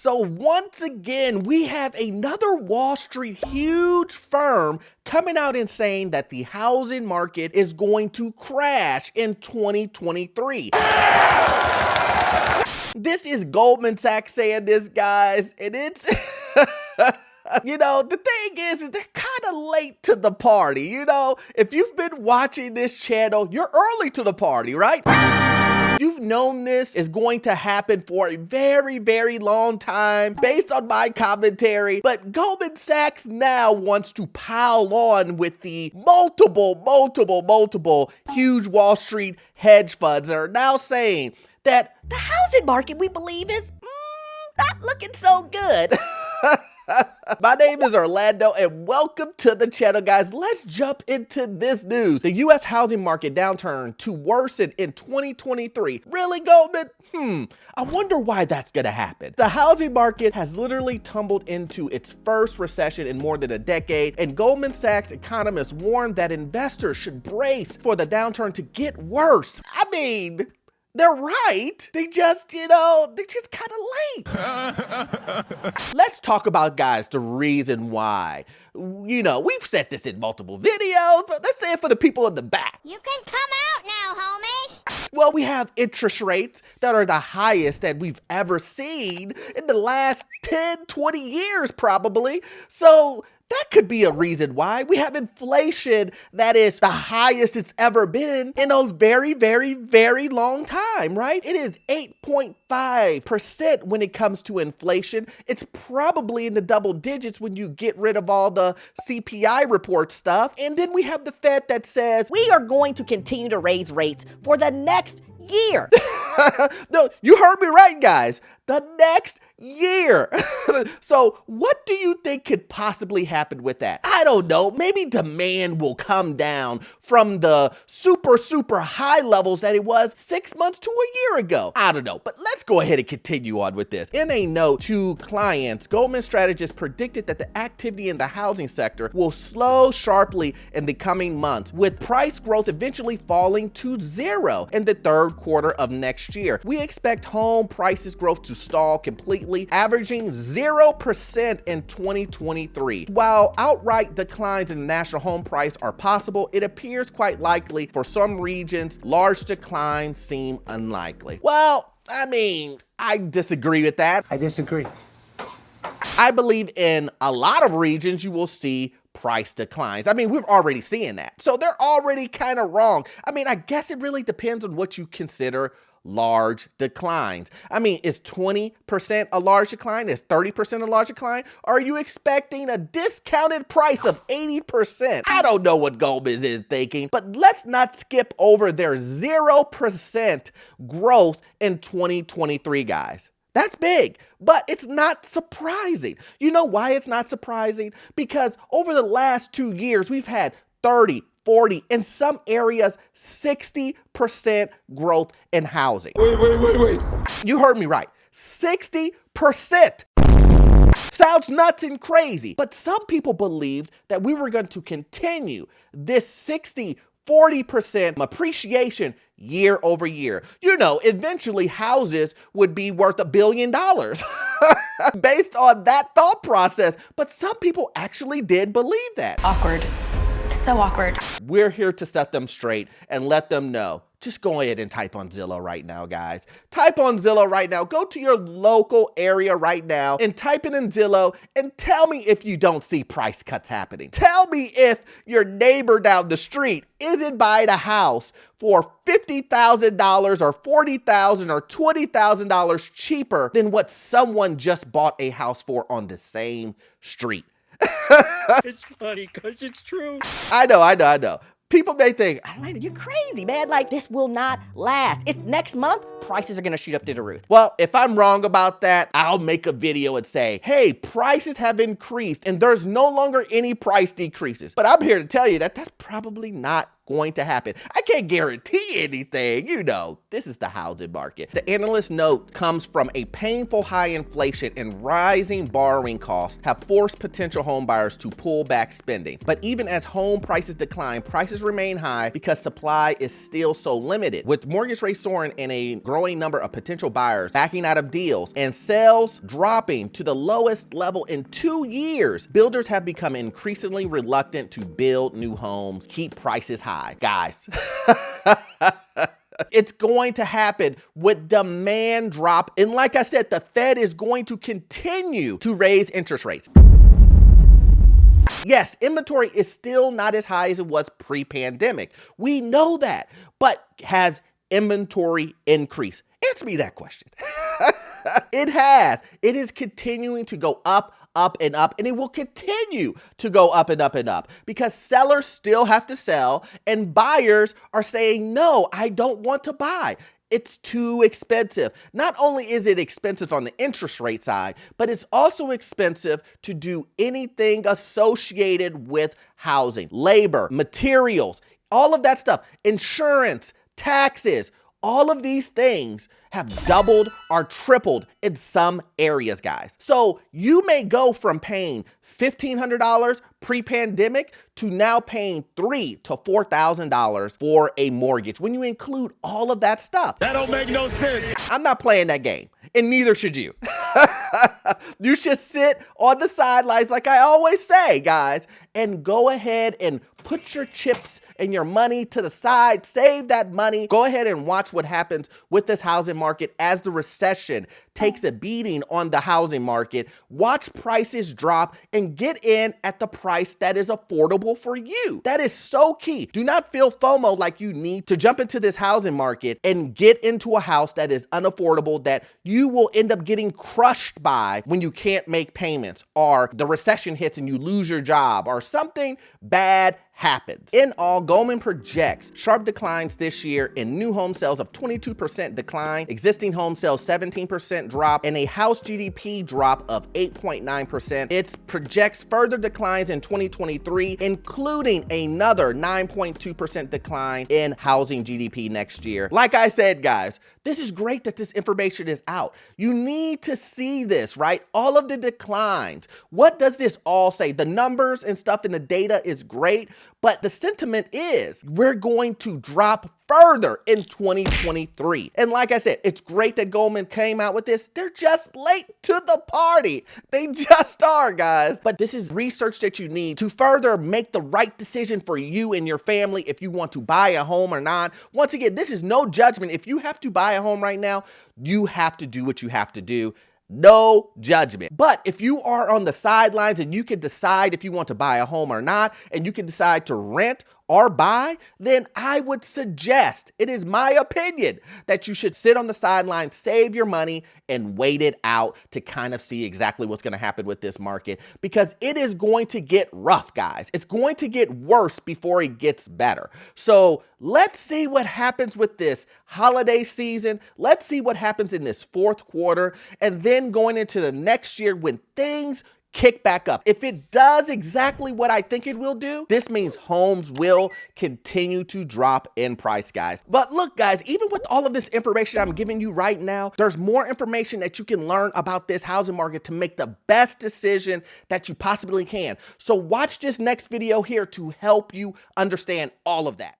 So once again, we have another Wall Street huge firm coming out and saying that the housing market is going to crash in 2023. This is Goldman Sachs saying this, guys, and it's... You know, the thing is they're kind of late to the party. You know, if you've been watching this channel, you're early to the party, right? You've known this is going to happen for a very, very long time based on my commentary, but Goldman Sachs now wants to pile on with the multiple huge Wall Street hedge funds that are now saying that the housing market, we believe, is not looking so good. My name is Orlando and welcome to the channel, guys. Let's jump into this news. The U.S. housing market downturn to worsen in 2023. Really, Goldman? I wonder why that's gonna happen. The housing market has literally tumbled into its first recession in more than a decade, and Goldman Sachs economists warned that investors should brace for the downturn to get worse. I mean, they're right. They just, kind of late. Let's talk about, guys, the reason why. You know, we've said this in multiple videos, but let's say it for the people in the back. You can come out now, homies. Well, we have interest rates that are the highest that we've ever seen in the last 10, 20 years, probably. So that could be a reason why. We have inflation that is the highest it's ever been in a very, very, very long time, right? It is 8.5% when it comes to inflation. It's probably in the double digits when you get rid of all the CPI report stuff. And then we have the Fed that says, we are going to continue to raise rates for the next year. No, you heard me right, guys. The next year. So what do you think could possibly happen with that? I don't know. Maybe demand will come down from the super high levels that it was 6 months to a year ago. I don't know, but let's go ahead and continue on with this. In a note to clients, Goldman strategists predicted that the activity in the housing sector will slow sharply in the coming months, with price growth eventually falling to zero in the third quarter of next year. We expect home prices growth to stall completely, averaging 0% in 2023. While outright declines in the national home price are possible, it appears quite likely for some regions, large declines seem unlikely. Well, I mean, I disagree with that. I disagree. I believe in a lot of regions you will see price declines. I mean, we're already seeing that. So they're already kind of wrong. I mean, I guess it really depends on what you consider large declines. I mean, is 20% a large decline? Is 30% a large decline? Are you expecting a discounted price of 80%? I don't know what Goldman is thinking, but let's not skip over their 0% growth in 2023, guys. That's big, but it's not surprising. You know why it's not surprising? Because over the last 2 years, we've had 30, 40, in some areas, 60% growth in housing. Wait. You heard me right. 60%. Sounds nuts and crazy, but some people believed that we were going to continue this 40% appreciation year over year. You know, eventually houses would be worth $1 billion based on that thought process. But some people actually did believe that. Awkward. So awkward. We're here to set them straight and let them know. Just go ahead and type on Zillow right now, guys. Type on Zillow right now. Go to your local area right now and type it in Zillow and tell me if you don't see price cuts happening. Tell me if your neighbor down the street isn't buying a house for $50,000 or $40,000 or $20,000 cheaper than what someone just bought a house for on the same street. It's funny because it's true. I know. People may think, You're crazy, man. Like, this will not last. It's next month, prices are gonna shoot up through the roof. well, if I'm wrong about that, I'll make a video and say, hey, prices have increased and there's no longer any price decreases. But I'm here to tell you that that's probably not going to happen. I can't guarantee anything, you know. This is the housing market. The analyst note comes from a painful high inflation and rising borrowing costs have forced potential home buyers to pull back spending. But even as home prices decline, prices remain high because supply is still so limited. With mortgage rates soaring and a growing number of potential buyers backing out of deals and sales dropping to the lowest level in 2 years, builders have become increasingly reluctant to build new homes, keep prices high. Guys, it's going to happen with demand drop. And like I said, the Fed is going to continue to raise interest rates. Yes, inventory is still not as high as it was pre-pandemic. We know that, but has inventory increased? Answer me that question. It has. It is continuing to go up, and up, and it will continue to go up and up and up because sellers still have to sell and buyers are saying, no, I don't want to buy. It's too expensive. Not only is it expensive on the interest rate side, but it's also expensive to do anything associated with housing, labor, materials, all of that stuff, insurance, taxes. All of these things have doubled or tripled in some areas, guys. So you may go from paying $1,500 pre-pandemic to now paying $3,000 to $4,000 for a mortgage when you include all of that stuff. That don't make no sense. I'm not playing that game, and neither should you. You should sit on the sidelines, like I always say, guys, and go ahead and put your chips and your money to the side, save that money. Go ahead and watch what happens with this housing market as the recession takes a beating on the housing market. Watch prices drop and get in at the price that is affordable for you. That is so key. Do not feel FOMO like you need to jump into this housing market and get into a house that is unaffordable that you will end up getting crushed by when you can't make payments or the recession hits and you lose your job or something bad happens. In all, Goldman projects sharp declines this year in new home sales of 22% decline, existing home sales 17% drop, and a house GDP drop of 8.9%. It projects further declines in 2023, including another 9.2% decline in housing GDP next year. Like I said, guys, this is great that this information is out. You need to see this, right? All of the declines. What does this all say? The numbers and stuff in the data is great, but the sentiment is we're going to drop further in 2023. And like I said, it's great that Goldman came out with this. They're just late to the party. They just are, guys. But this is research that you need to further make the right decision for you and your family if you want to buy a home or not. Once again, this is no judgment. If you have to buy a home right now, you have to do what you have to do. No judgment. But if you are on the sidelines and you can decide if you want to buy a home or not, and you can decide to rent or buy, then I would suggest, it is my opinion, that you should sit on the sidelines, save your money, and wait it out to kind of see exactly what's going to happen with this market, because it is going to get rough, guys. It's going to get worse before it gets better. So let's see what happens with this holiday season. Let's see what happens in this fourth quarter, and then going into the next year when things kick back up. If it does exactly what I think it will do, this means homes will continue to drop in price, guys. But look, guys, even with all of this information I'm giving you right now, there's more information that you can learn about this housing market to make the best decision that you possibly can. So watch this next video here to help you understand all of that.